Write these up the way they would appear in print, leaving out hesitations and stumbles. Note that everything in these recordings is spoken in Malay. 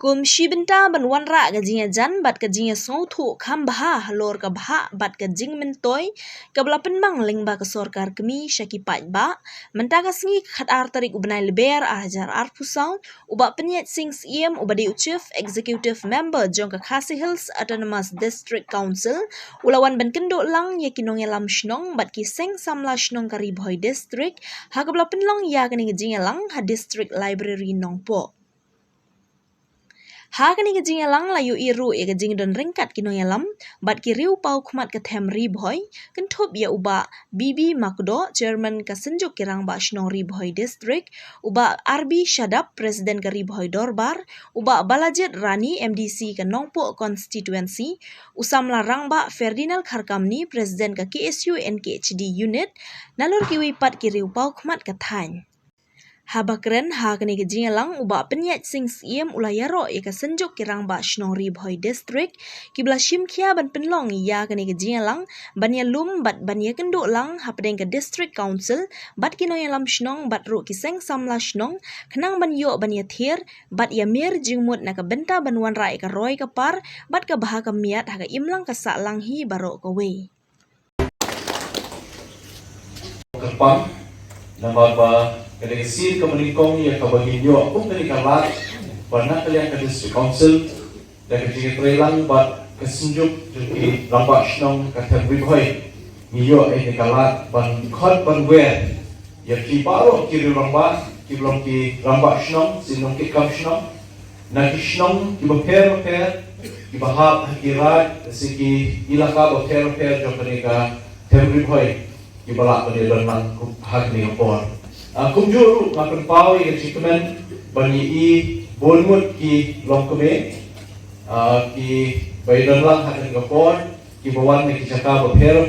Kum shibenta ban wanra ga jinga jan bat ga jinga songthu kham baha halor ka baha bat ga jing mentoy ka belapen mang lingba ka sorkar kemi shaki pat ba menta ka singi khat ar tarik ubnai leber hajar ar pusau uba penyet sing siem ubadi chief executive member jong ka Khasi Hills Autonomous District Council ulawan ban kendo lang yakinong yalam shnong bat ki seng samla shnong ka Ribhoi district ha ka belapen long ya kani jinga lang ha district library nongpo. Ha kani ka jinga lang layu iru ya ka jinga don ringkat kino yalam bat ki riu pau khmat ka them Ribhoi kan thop ya uba Bibi Makdo chairman ka senjuk kirang ba shnong Ribhoi district uba RB Shadap president ka Ribhoi Dorbar uba Balajit Rani MDC ka Nongpo constituency usam larang ba Ferdinand Kharkamni president ka KSU NKHD unit nalur kiwi pat ki riu pau khmat ka thany. Habakren ha kani ka jinga lang uba penyet sing siem ulayaro ya ka senjuk kirang ba shnong Ribhoi district kibla shimkhia ban penlong ya kani ka jinga lang ban ya lum bat ban ya kendo lang ha pedeng ka district council bat kino ya lam shnong bat ru ki seng samla shnong khnang ban yo ban ya thir bat ya mir jingmut na ka benta ban wan rai ka roi ka par bat ka baha ka miat ha ka imlang ka sa lang hi baro ka we Kepang nama ba kadang sin kemeningkong ya kabagin yo aku tadi kalat warna kalian ke district council dan ketika trelang bat kesenjuk jadi lambat shnong kata Ribhoi niyo ini kalat ban khot ban wer ya ki baro ki lambat ki belum ki lambat shnong sinong ki kam shnong na ki shnong ki baper ki bahab hakirat siki ilaka baper jo kenika Ribhoi ki balak pada dalam hak ni ngapor kumjuru ngapen pau yang cikumen bani i bonmut ki longkeme ki baydon lang hakan ngapor ki bawan ki jaka baper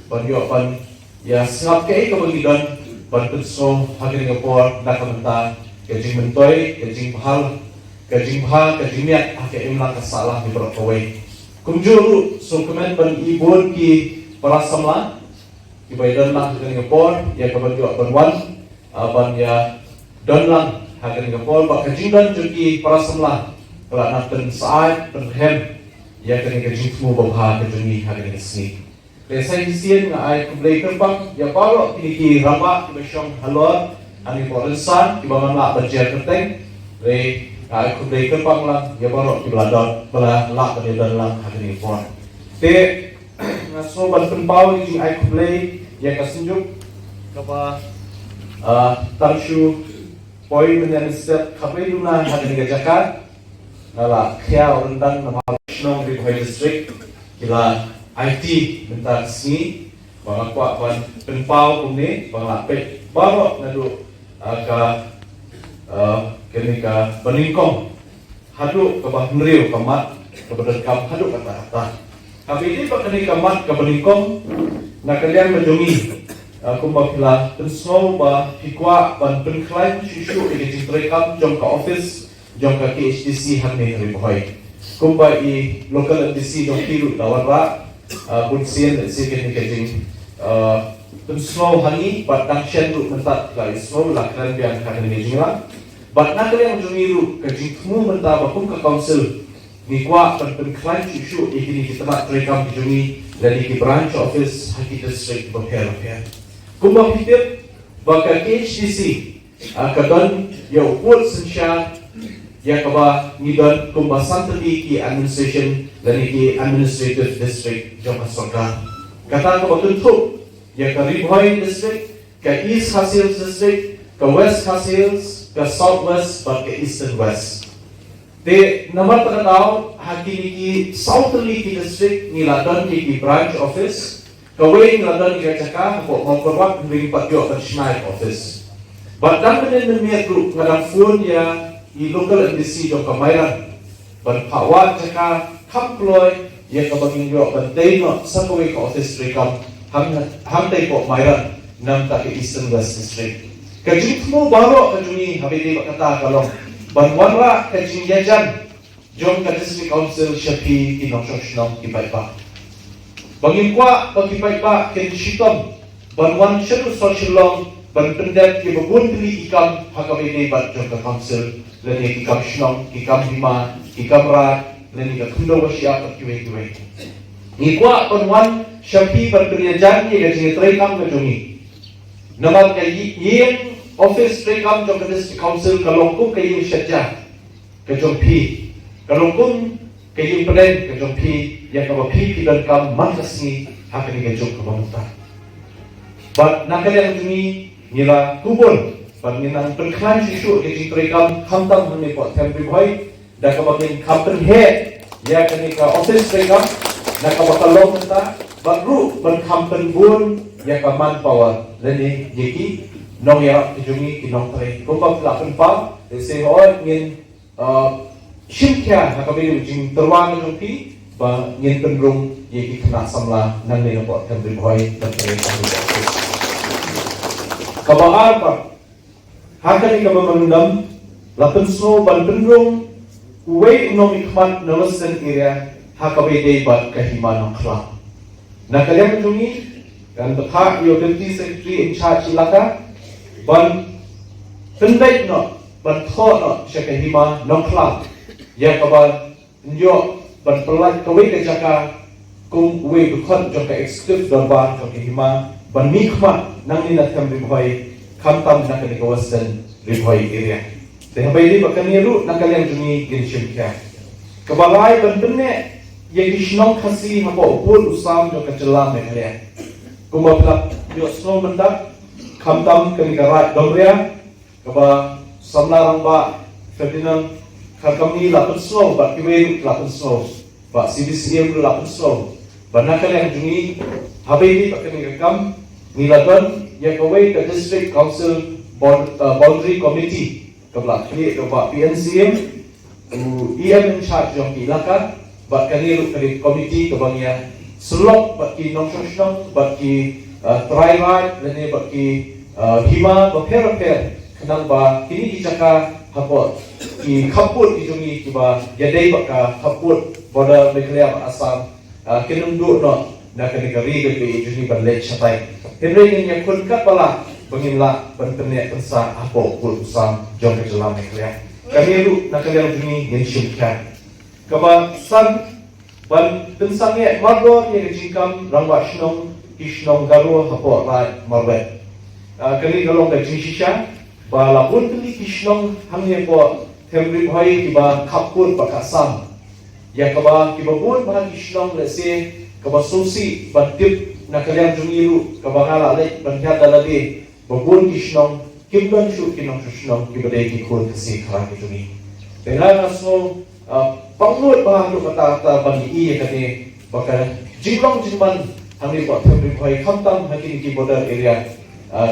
ban yo ban ya sngap ke ko bagi don ban penso hakan ngapor nakamenta ke jing mentoy ke jing bahal ke jing bha ke jing miat ake imlang ka salah di berkawai kumjuru sukumen ban i bon ki parasamla ki baydon lang hakan ngapor ya kaban yo ban wan ban ya don lang hakan ngapor ba kajingan juki parasamla kala naften saat perhem ya kan kajing semua babha kajuni hakan ngasni lesai sien nga ai kumlei kerbang ya palo ki ramba ki besyong halor ani porensan ki bamana bajer keteng re ai kumlei kerbang lang ya palo ki bladon bala la dan lang hakan ngapor te ngaso ban penpau ni ai kumlei ya kasenjuk kapa tarshu poin menjadi step kapai luna hadir Jakarta nala kia rendang nama shnong Ribhoi district kila IT mentar sini bang aku ban penpau kumni bang lapet baru nadu ka kenika beningkong hadu ke bah meriu kamat keberkam hadu kata-kata tapi ini pak kenika mat ke beningkong nak kalian menjungi kumbapila pensau ba hikwa ban penklaim shishu ini jintrekam jong ka office jong ka KHDC hamne Ribhoi kumba i local MDC jong tiru dawarra bunsien sikin kajing pensau hangi bat dangshen ru mentat ka isau lakran biang ka ni jingla bat nak yang jungiru kajing tmu menta ba kum ka council nikwa ban penklaim shishu ini kita trekam jungi dari ki branch office haki district Bokher kumbang hitip baka KHDC kadon ya upul sensya ya kaba ngidon kumba santri ki administration dan ki administrative district jom sorka kata ko tutup ya ka Ribhoi district ka East Khasi Hills district ka West Khasi Hills ka Southwest baka Eastern West te namar takadaw hakili ki Southerly ki district niladon ki branch office kawin ladon ni Jakarta ko mengkorbat ring patio kan Schneider office but dan men me group ngadang phone ya i local MDC jong kamairan ban pawa Jakarta kaploy ya kabaging yo ban day no sakwe ko office rekam ham day ko mairan nam ta ke Eastern West district kajing mo baro kajuni habidi kata kalong ban wanra kajing yajan jong ka district council shapi inoshoshnong ipaipa bangin kwa pagipai pa ken shitom banwan shadu soshilong ban pendat ki babun tili ikam hakabe de bat jong ka council leni ikam shnong ikam hima ikam rat leni ka kundo wasya ka kiwe ni kwa penwan syafi berkerjaan ye ka jing trekam ka jongi namal ka yin office trekam jong ka district council ka longkum ka yin syajah ka jong pi ka longkum ka yin pren ka jong pi ya ka pi pi dan kam makasni hakani ka jong ka mamuta but nakalian jongi nila kubun but nina berklan sisu ke jing trekam hamtam hone po tempi boy da ka bagin kampen he ya kani ka office trekam nakabakalong nata baru berkampen bun ya ka manpower leni yeki nong ya kijungi kinong tre kumpa pelapen pa se ho ngin shimkya hakabe jing terwang jongpi ba ngin penrung yeki kena samla nang ne po tembi boy dan tre kabaar pa hakani ka mamandam lapen so ban penrung uwe nomi kmat namasten area hakabe de bat kahima nong klang nakalian jungi kan betha yo deputy secretary in charge ilaka ban pendai no ban tho no shakahima nong klang ya kaban nyo ban pelan kawe ke jaka kum we bukan joka executive darbar joka hima ban mikma nang ni natam ribhoi kamtam nakali kawasan ribhoi area tehabai di bakani ru nakalian jungi ginshim kya kabalai ban benne yang disnong kasih hampa upul usam jo kacelam mereka. Kumabla jo snow mendak kamtam kenikarat dongria kaba samlarang ba Ferdinand kakami lapun snow ba kiwe lapun snow ba CBCM lapun snow ba nakal yang jungi habibi pakani kakam nilaban yang kawe ke district council boundary committee kabla kini kaba PNCM EM in charge jong ilaka bat kani kani komiti kabangya selok bat ki nongshong bat ki tribal lene bat ki hima ba per kenang ba kini ijaka hapot ki khaput ki jungi ki ba yadai ba ka khaput boda mekhlia asam kinung du no na kani kari ke jungi ban le chatai henry ni yakun kat pala bangimla ban tene pensa apo kul usam jong ke dalam mekhlia kami lu na kali jungi yen shimkan kaba san ban tensangye margo ye jingkam rangwa shnong kishnong garo hapo rai marbe kali galong da jinshisha ba labun kali kishnong hamye po temri bhai kiba khapur pakasam ya kaba kiba bun ba kishnong lese kaba sosi batip na kali jungi lu kaba ngala le ban khada lagi babun kishnong kimban shu kinong shnong kibade ki khur kasi khara ki jungi tena so panglut bah lu kata bagi i kate bakal jinglong jingman hamni po temri bhai khamtam hakin ki border area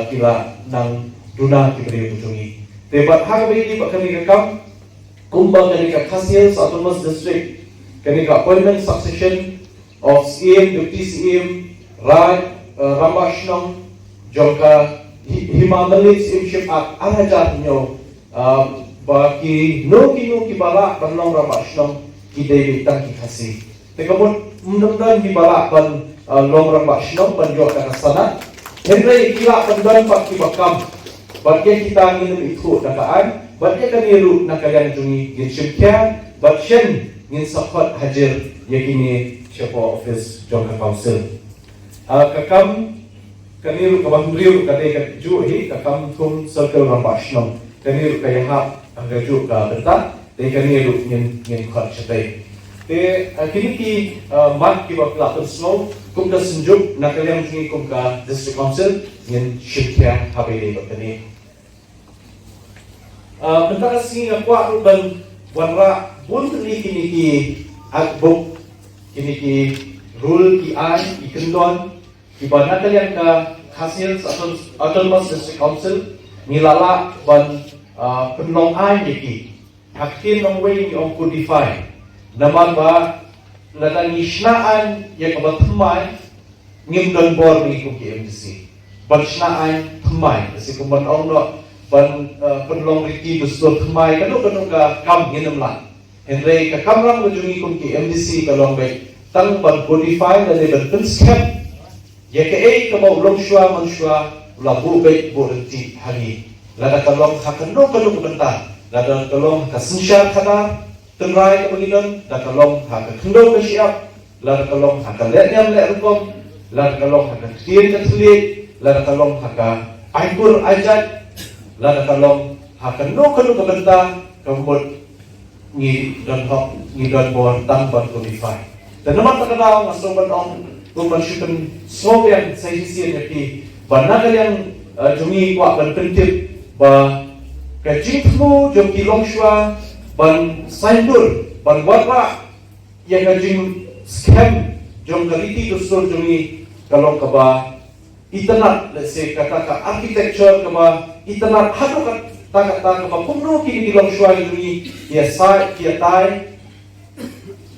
kila nang duna ki beri bujungi tebat hagabe di bakani kakam kumbang kani ka Khasiel Autonomous District kani ka appointment succession of CM deputy CM Ramashnong jongka Himamalit simship at arahat nyo baki no ki bala banlong Ramashnong ki David tang ki kasi tekabot mundamdan ki bala ban long Ramashnong ban jo kana sana henry kila pandan pak ki bakam bakya kita ngin itu nakaan bakya kaniru nakalian jungi gin shimkya bakshen ngin sakhat hajar yakini siapa office jongka council kakam kaniru kabandriu kadai ju hi kakam tum circle Ramashnong kaniru kayahap angaju ka benta te kaniru ngin khat chatai te kini ki mat ki bakla snow kum da sunjuk nakalian jungi kum ka district council ngin shimkya habei bakani benta singi akwa ruban wanra bun ni kini ki akbuk kini ki rule ki an ikendon ki bana kalian ka Khasiel Autonomous District Council nilala ban penlong an yeki hakin nong way ni ong codify naman ba ladang isnaan ya kabat thmai ngimdon bor ni ku KMDC ban snaan thmai kasi kumban ong no ban penlong riti besur thmai kanu ka kam nginamla henry ka kamrang bujungi kum KMDC kalong bay tang ban codify na ban penskep ya ke ka mau long shwa man shwa labu baik berhenti hari. Lada kalong hakan no kalung bentar. Lada kalong hakan sensyar kada tenrai kebeginan. Lada kalong hakan kendau ke siap. Lada kalong hakan lenyam lek rukom. Lada kalong hakan ketian ke telik. Lada kalong hakan aikur ajat. Lada kalong hakan no kalung bentar. Kemudian ngi dan hok ngi dan bor tanpa qualify. Dan nama terkenal masuk benong rumah syukur semua yang saya isi yang Banagal yang jungi kuat ban pentip ba kajing flu jom kilong shua ban saindur ban watra yang kajing scam jom kaliti dusur jungi kalong kaba internet let's say kata architecture kaba internet hadu kata kaba kumno kini kilong shua jungi ya sai kia tai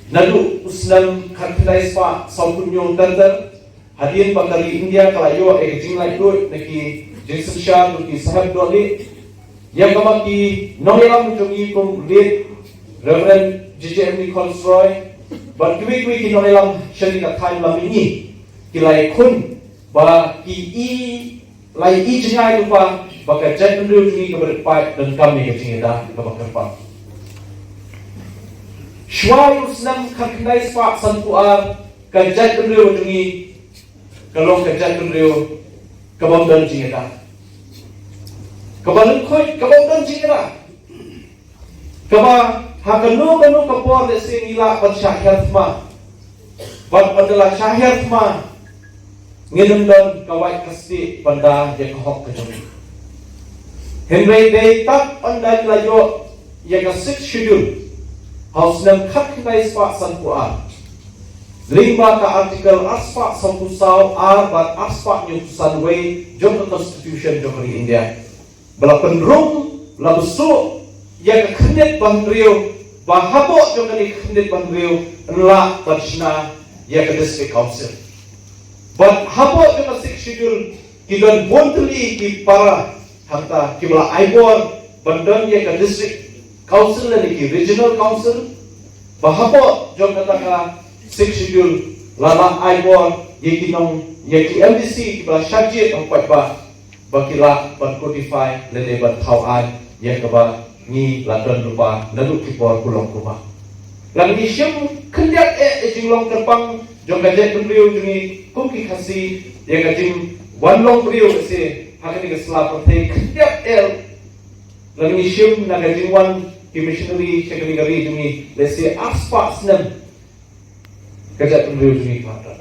nadu uslam kantilai spa saupunyo tandar hadirin bakari India kalayo jing lai do neki Jason Shah ki sahab dole yang kama ki noyelam jungi kum lead Reverend JJ Nicholas Roy but kiwi ki noyelam shani ka time lam ini ki lai kun ba ki lai jingai lupa baka jet ndu jungi ka berpai dan kami ke jinga ka bakar Shwai usnam kakndai spa sanpuar ka jet ndu jungi kalong kerja beliau kabam dan jingira kabam koi kabam dan jingira kaba hakanu kanu kapor desi nila pan syahyat ma ban adalah syahyat ma ngidum dan kawai kasti panda je kahok kejumi Henry day tak anda layo yang kasih schedule haus nam khat kai spa san puan Lima ka artikel aspa sampusau bat aspa nyutusan way jom constitution jom dari India. Bela penrung la besuk ya ka khendet bandrio bahabo jom dari khendet bandrio la bachna ya ka district council. But habo jom ka schedule kidon bontli ki para hanta kibla aibor bandon ya ka district council ni ki regional council bahabo jom kata schedule lala aibor yeki nong yeki MDC kibla syajit ang ba bakila ban codify lele ban tauan ya kaba ni ladon lupa nalu kipor kulong kuma lang ni syem kendak jinglong terpang jong gajet beliau jungi kumki kasi ya gajing wanlong beliau se hakani kesla pertai kendak lang ni syem na gajing wan ki missionary sekali gari jungi lese aspa snam kerja beliau jungi pada.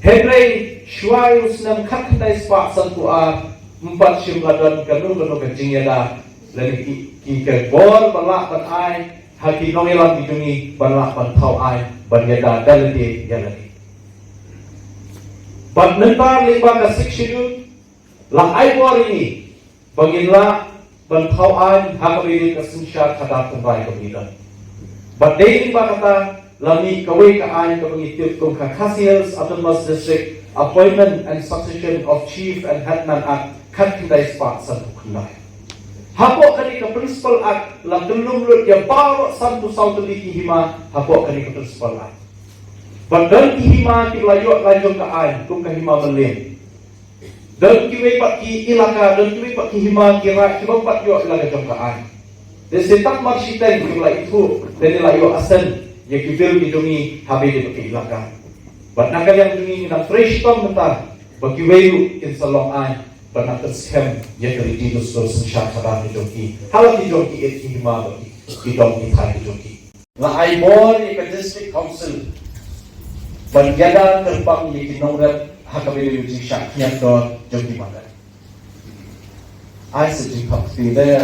Henry Shwai usnam kakndai spa santua 4 sim ladon kanu kajing yada lagi ki ke bor balak ban ai haki nongelam dijungi balak ban thau ai ban yada dalade yalani. Ban nentar limba ka schedule la ai bor ini baginla ban thau ai hakabiri ka sinsha khada kumbai kabida. Ban dei limba kata lami kawai ka ayin ka pangitip kung Khasiels Autonomous District Appointment and Succession of Chief and Hetman Act kakindai spa sa tukunay. Hapo kani ka Principal Act lang tulumlut ya baro santo sauto di kihima hapo kani ka Principal Act. Bandang kihima kiblayo lajong ka ayin kung kahima malim. Dan kiway pat ki ilaka dan kiway pat kihima kira kibang pat yo ilaga jong ka ayin. Desi tak marsiten kibla itu dan ilayo asen ya kibir bidungi habi di bagi ilaka. Batnagal yang dungi na fresh tom bentar bagi wayu in salong ay batnagal scam ya dari didus terus syakara bidungi halat bidungi it hima bagi bidungi thai bidungi la ay bor ya district council banjada terbang ya kinongrat hakabi di syaknya to jogi mana ay sejing kapti there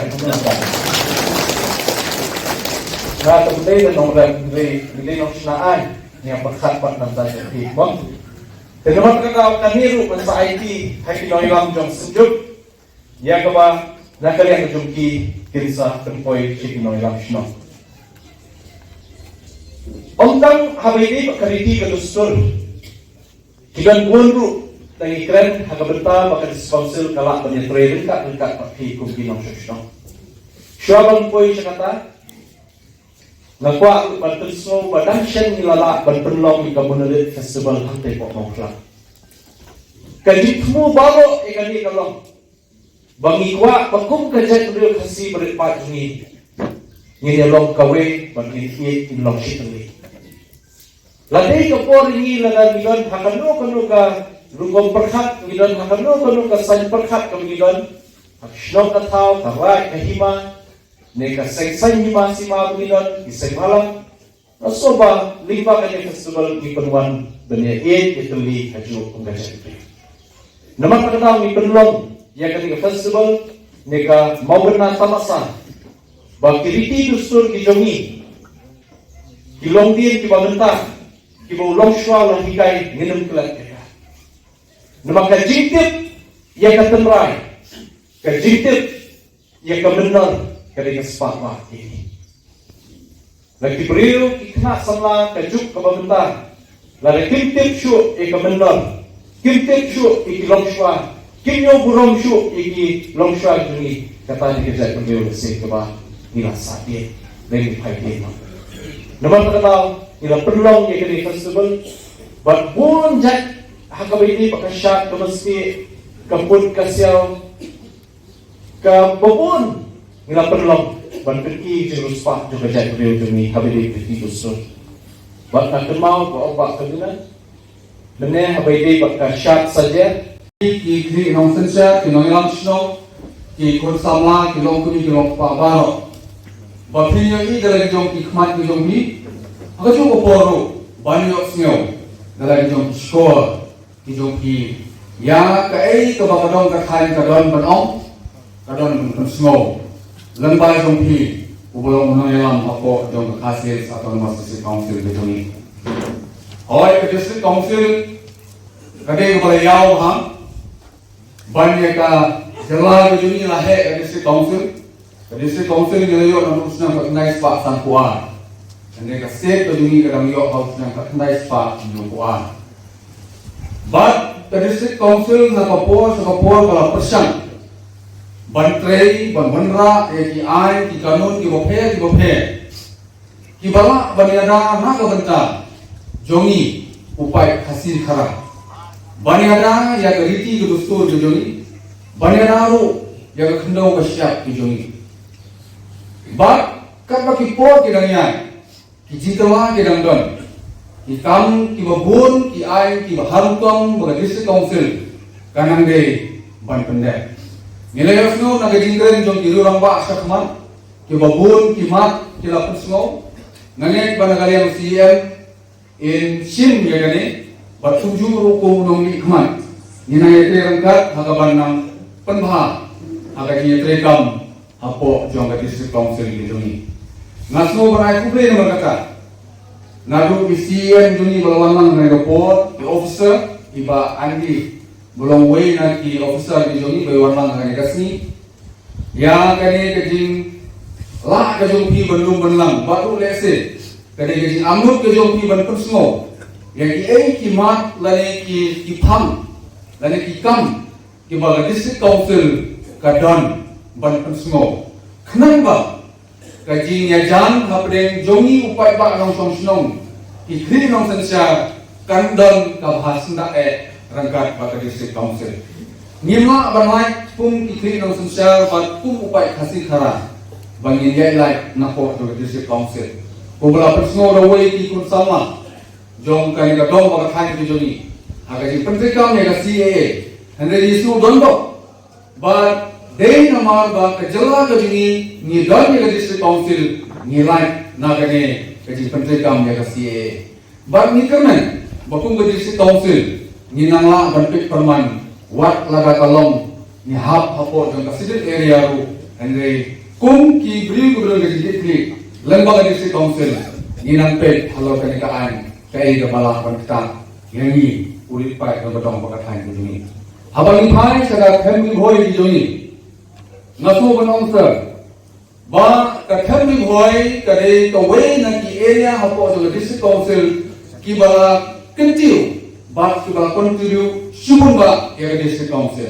na kemudian dan nomor nilai nong sinaan yang berkat pat nanti di bang. Dan nomor kekal kaniru pensa IT hai kinoilam jong sejuk ya keba nakal yang jungki kirisa tempoi kinoilam shno. Ontang habini pakariti kadustur kidan bunru tangi keren hakabenta baka disponsil kalak penyetre dekat pakhi kumkinong shno. Syabang poi cakata ngakwa bertenso badang shen nilala berpenlong di Kabunalit Festival Hantai Pok Mongklang. Kajitmu balo ikan ni kalong. Bangi kwa bakum kajat real kasi berpat ni. Ni long kawe bagi ni long shitli. Ladai kapor ni laga gidon hakano kanu ka rugom perkhat gidon hakano kanu ka san perkhat kam gidon. Hakshno ka thau karai kahima ne ka sengsan hima sima gidon iseng malam. Nasoba lima kali festival di penuan benya ituli haju pengajar itu. Nama kenal ni penlong ya ketika festival neka mau benar tamasa bakiriti dustur ki jongi ki longdir ki babentah ki bolong shwa lang hikai nginum kelat kaya. Nama kajintip ya katemrai kajintip ya kebenar ketika sepatlah ini. Lagi beriu ki kena samla kajuk ke babentah lagi kintip syu ya kebenar Kim-tip syuk iki longshwa, kim-nyo burong syuk iki longshwa juni kata dikejat pembeli bersih kebah nila sakit lagi pahit nama terkenal nila perlong ya kini festival but pun jat hakabiti pakasyak kemesti kebun kasiau kebun nila perlong but pergi jerus pak juga jat pembeli juni habiti pergi dusun but nak kemau ke obat kemudian Benar habaidi bakal syak saja. Ki nong sensa, ki nong ilang snow, ki kun samla, ki long kuni, ki long pabaro. Bapinyo i dalam jom ki khmat ki jom ni, agak jom koporo, banyo snow, dalam jom ki skor, ki jom ki. Ya kai ke bakadong ke kain kadon banong, kadon kun snow. Lembai jom ki, ubulong menang ilang apa jom ke hasil atau masih council ke jom ni. Oi ke district council kadang kepala yau ham banyak jelas begini lah ke district council ni yo nak usnang kat nice pak sampuan dan ke state begini kadang yo harus usnang kat nice pak sampuan but ke district council nak kapor kalau persen bantrei banra ki ain ki kanun ki bophe ki bala baniada nak ke bentar jongi upai hasil khara baniada ya ke riti ke dustur ke jongi baniada ru ya ke khendau ke syap ke jongi bat kat baki por ke dangyan ki jitwa ke dangdon ki kam ki babun ki ai ki baharukam baga district council kanang de ban pendek nilai asno na ke jingren jong ki rurang ba sakman ki babun ki mat ki lapus ngo ngane banagalian CM in sim ya gani batuju ruko nong ni khman ni na yete rangkat hagaban nang penbha haga ni trekam apo jong ga district council ni joni ngasno banai kuble na magata nadu PCN joni balawang na report the officer iba andi bolong way na ki officer ni joni balawang na gasni ya kani kajing la ka jong pi belum benlang batu lese kadang jadi amut ke jom ki ban persmo yang ki mat lane ki pham lane ki kam ki baga district council kadon ban persmo khnang ba kaji nya jan hapdeng jongi upai ba nong song snong ki khri nong sensa kandon ka bhasna rangkat baga district council nima banai pum ki khri nong sensa ba pum upai khasi khara bangin yai lai napo to district council Pembela persno rawai ki kun sama jom kani ka dong ba khan ki joni aga ji pentrikam ne ka CAA hande ji su dondo but dei namar ba ka jala ka jini ni don ne ka district council ni lai na ka ne ka ji pentrikam ne ka CAA but ni kamen ba kum ka district council ni nangla ban pik perman wat laga kalong ni hap hapo jong ka city area ru hande kum ki bri ku ka ji kli lembaga district council ninang pet halo kanikaan kai ga malah kita yangi ulit pai ga batong pagkathan ko juni habang ipay sa family boy di juni ngaso banong sir ba ka family boy kade ka way na ki area hapo sa district council ki bala kentiu ba ki bala kontiu subun ba ya district council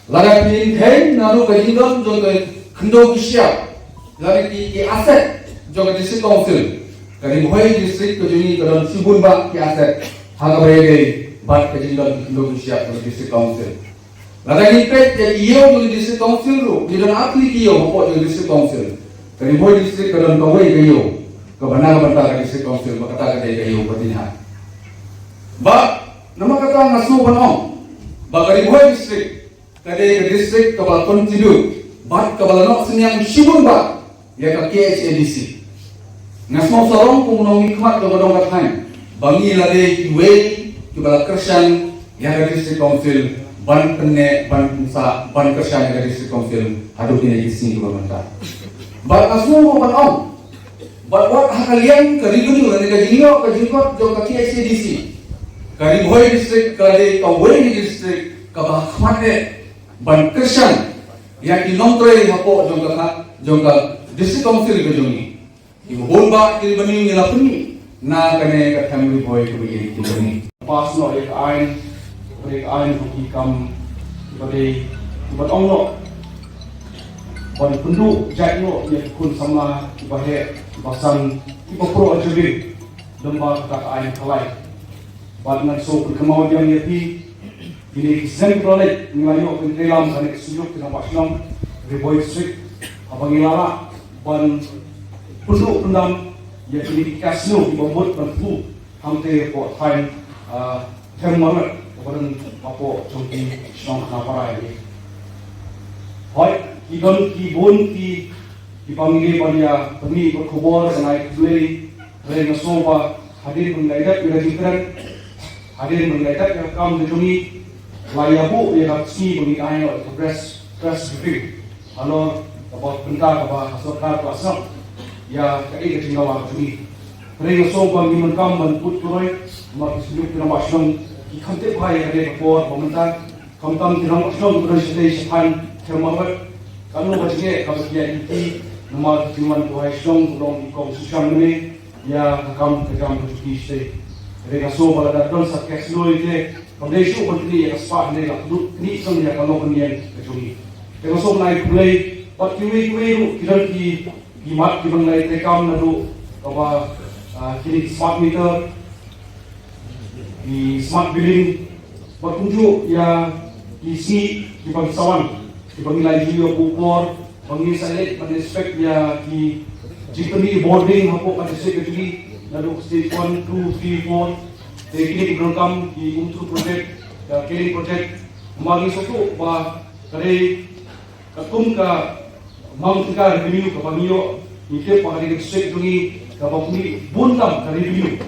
laga pin thai naru ka jingam jo ka khndo kisya laga ki asset Joga district council, kali mohai district ko juni kadon subun ba ki aset haga bayai bat kejingan Indonesia ke district council. Lagi pet jadi iyo ke district council ru, jadi aplik iyo pokok ke district council. Kali boy district kalau kawai ke iyo, ke mana ke district council berkata ke iyo bertindak. Ba nama kata ngasu banong, ba kali boy district, kali ke district kepala continue, bat kepala nok senyang sibun ba, ya ke KHADC. Ngasmo sarong pumunong hikmat ke badong kathain, bangi lade kiwei kepala kersan ya ke district council, ban penne ban pusa ban kersan ya ke district council, aduh ini isi ke bawah. Ba ngasmo banong, ba wat hakalian kerigun lade kajingo kajingot jauh ke KHADC. Kari boy district kali kawai district kabahmate ban kersan yang dinongtre hapo jongka district council ke jongi ibu bolba kiri bani ngila puni na kane ka family boy ke bagi jongi pas no ek ain bagi kam bagi buat ongno ban pendu jatno ye kun sama bahe basan ibu pro ajabi lemba ka ain kalai ban na so kemauan yang yati ini kisah prolek ngelayo ke dalam kan sujuk dengan pasang boy district abang ilala ban penduk pendam ya kini kasno bobot berfu hamte po time termometer kepada apo jongki song kenapa ini hoi kidon kibun ki dipanggil pada peni berkubur naik beli dari nasoba hadir mengaidat birajikan hadir mengaidat yang kam dijungi layabu yang aksi bagi ayo press briefing alor about bentar apa hasilkan kelasam ya kai ke tinggal ini mereka sobat minum kam menput turoi mak sejuk dengan masyarakat ikan tepai ada kepor pemerintah kamtam dengan masyarakat bersedia termabat kalau bagi kalau dia itu nomor cuman tuai song belum konstitusi ini ya kam berjuki stay mereka sobat ada don satgas lo itu Kondisi menteri yang sepak ni lah, ni sebenarnya kalau kemudian kecuali. Kalau so naik mulai, buat kiwi tu kita di mat kita mulai tekam lalu apa kini smart meter, di smart billing, buat tunjuk ya di sini di bagi sawan, di bagi lagi video bukor, bagi saya pada aspek ya di jikoni boarding apa pada aspek kecuali lalu stage 1, 2, 3, 4 kini program di untuk projek kini projek membangun suatu bah dari ketum ke mangka revenue ke pamio itu pada district ini ke pamili buntam dari revenue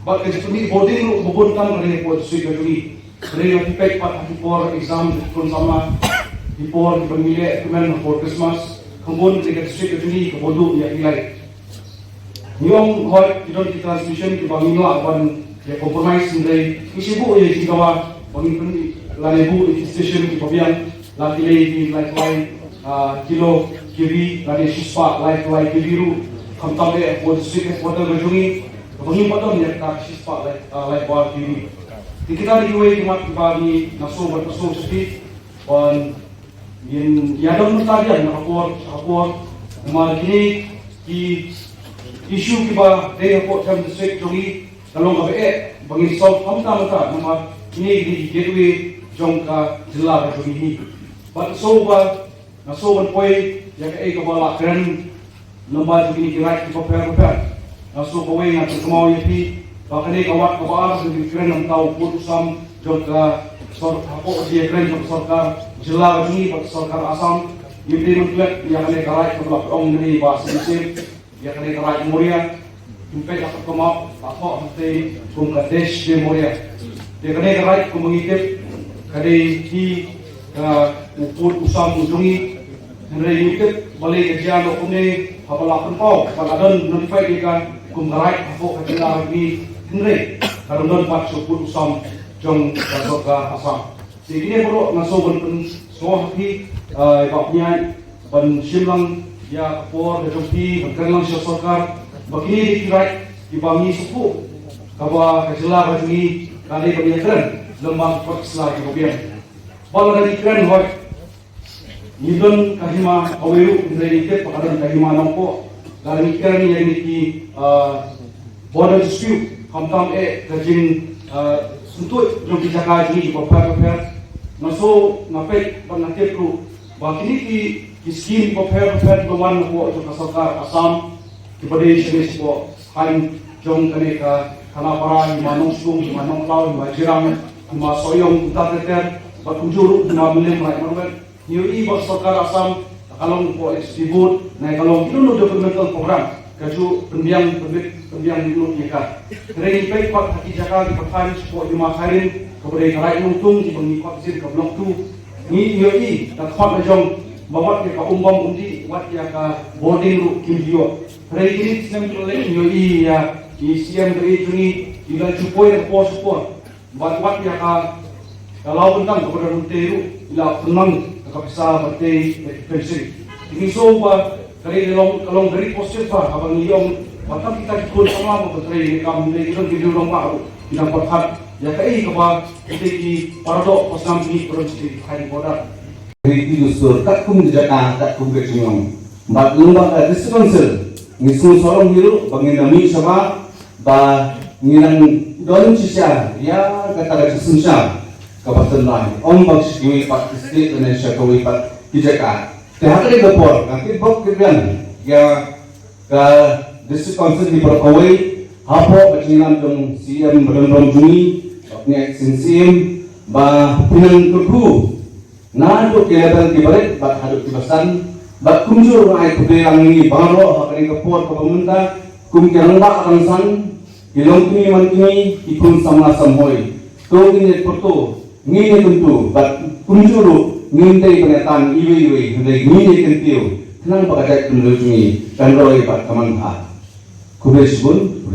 bah ke district boarding lu buntam dari district ini dari impact pada for exam pun sama di for pemilih kemen for Christmas kemudian dari district ini ke bodoh ya nilai Nyong hot di transmission ke pamilo akan ya compromise dari isibu ya jikawa pengin lanebu di station di pabian lagi di lifeline kilo kiri lagi sispa lifeline biru kamtam le for district water bajungi pengin padam ya ka sispa lifeline kiri kita di way mat bagi naso berpeso sepi on yin yadon mutadian rapor mal kini di isu kiba de report from district jongi kalau KPE bagi solve hamta nama ini di gateway jongka jela ke ini. But soba na soban poi ya ke bala keren lembar begini kira kita prepare. Na so kowe na kemau yapi bakane kawat kabar di keren nam tahu putusam jongka sor hapo dia keren jongka sarkar jela ini bagi sarkar Asam implement yang kene karai ke belak ong ini bahasa Indonesia ya kene karai Moria Impek dapat kemau, apa nanti Bangladesh di Moria. Dia kena right kumengitip, kali di uput usam ujungi, hendak ikut balik kerja untuk kuni apa lakukan kau, kalau ada notify dia kumrai apa kerja lagi hendak, kalau ada buat uput usam jong masuk ke Asam. Jadi ini perlu masuk ben semua hati, bapnya ben silang ya kapor dejoki berkenalan sosokar. Begini dikirai dibangi suku kawa kejela bagi kali kebiasaan lembang perksela di kopian. Bawa dari keren hoi nidon kahima awiru dari itu pakadan kahima nampo dari keren yang di border dispute kamtam kajing untuk yang dijaga di papar naso ngapek panate kru bakini ki skim papar doman ko jo kasarkar Assam ki pradesh me ko hain jong kane ka kana para manong sung manong law majirang ma soyong utater bakunjuru ma mele mai marwen niu ba sarkar Assam kalong ko exhibit na kalong inu documental program kaju pendiang dulu mereka. Training baik pak hati jaga di pertanian support jemaah hairin kepada karai nungtung di pengikut sir ke blok tu. Ni yoi dan khot najong bawa ke umbang undi wat ya ka boarding ru kimdio. Training ini sistem oleh yoi ya di siam dari ini bila cupoi dan pos support. Wat ya ka kalau tentang kepada runteru bila tenang kapisa bertei pensi. Ini soba dari kalau dari posisi apa abang liong maka kita ikut sama menteri kami dari itu video lomba tidak berhak ya kai kepada di paradok pasam ini produksi hari boda dari itu sur tak kum dijaka tak kum kecilong mbak lomba ada sponsor ngisul sorong hiru bangin nami sama ba ngiran don cisya ya kata kesusah kabupaten lain om bangsi kami pak state Indonesia kami pak dijaka tehakli gapor nanti bok kirian ya ke district council di Perkawai, hapo berjinan dong CM berendam Juni, waknya ekstensim, bah pinang kerku, nado kelihatan di balik, bah hadap di basan, bah kunjur naik kuda yang ini baro, hakari kapor pemerintah, kum kerangga rangsan, hilong kini mantini, ikun sama samhoi, to ini perto, ngini tentu, bah kunjuru ngintai pernyataan iwe, hendai ngini kentiu, kenang pakajak penduduk ini, dan roi pak teman ah. Kubesh pun,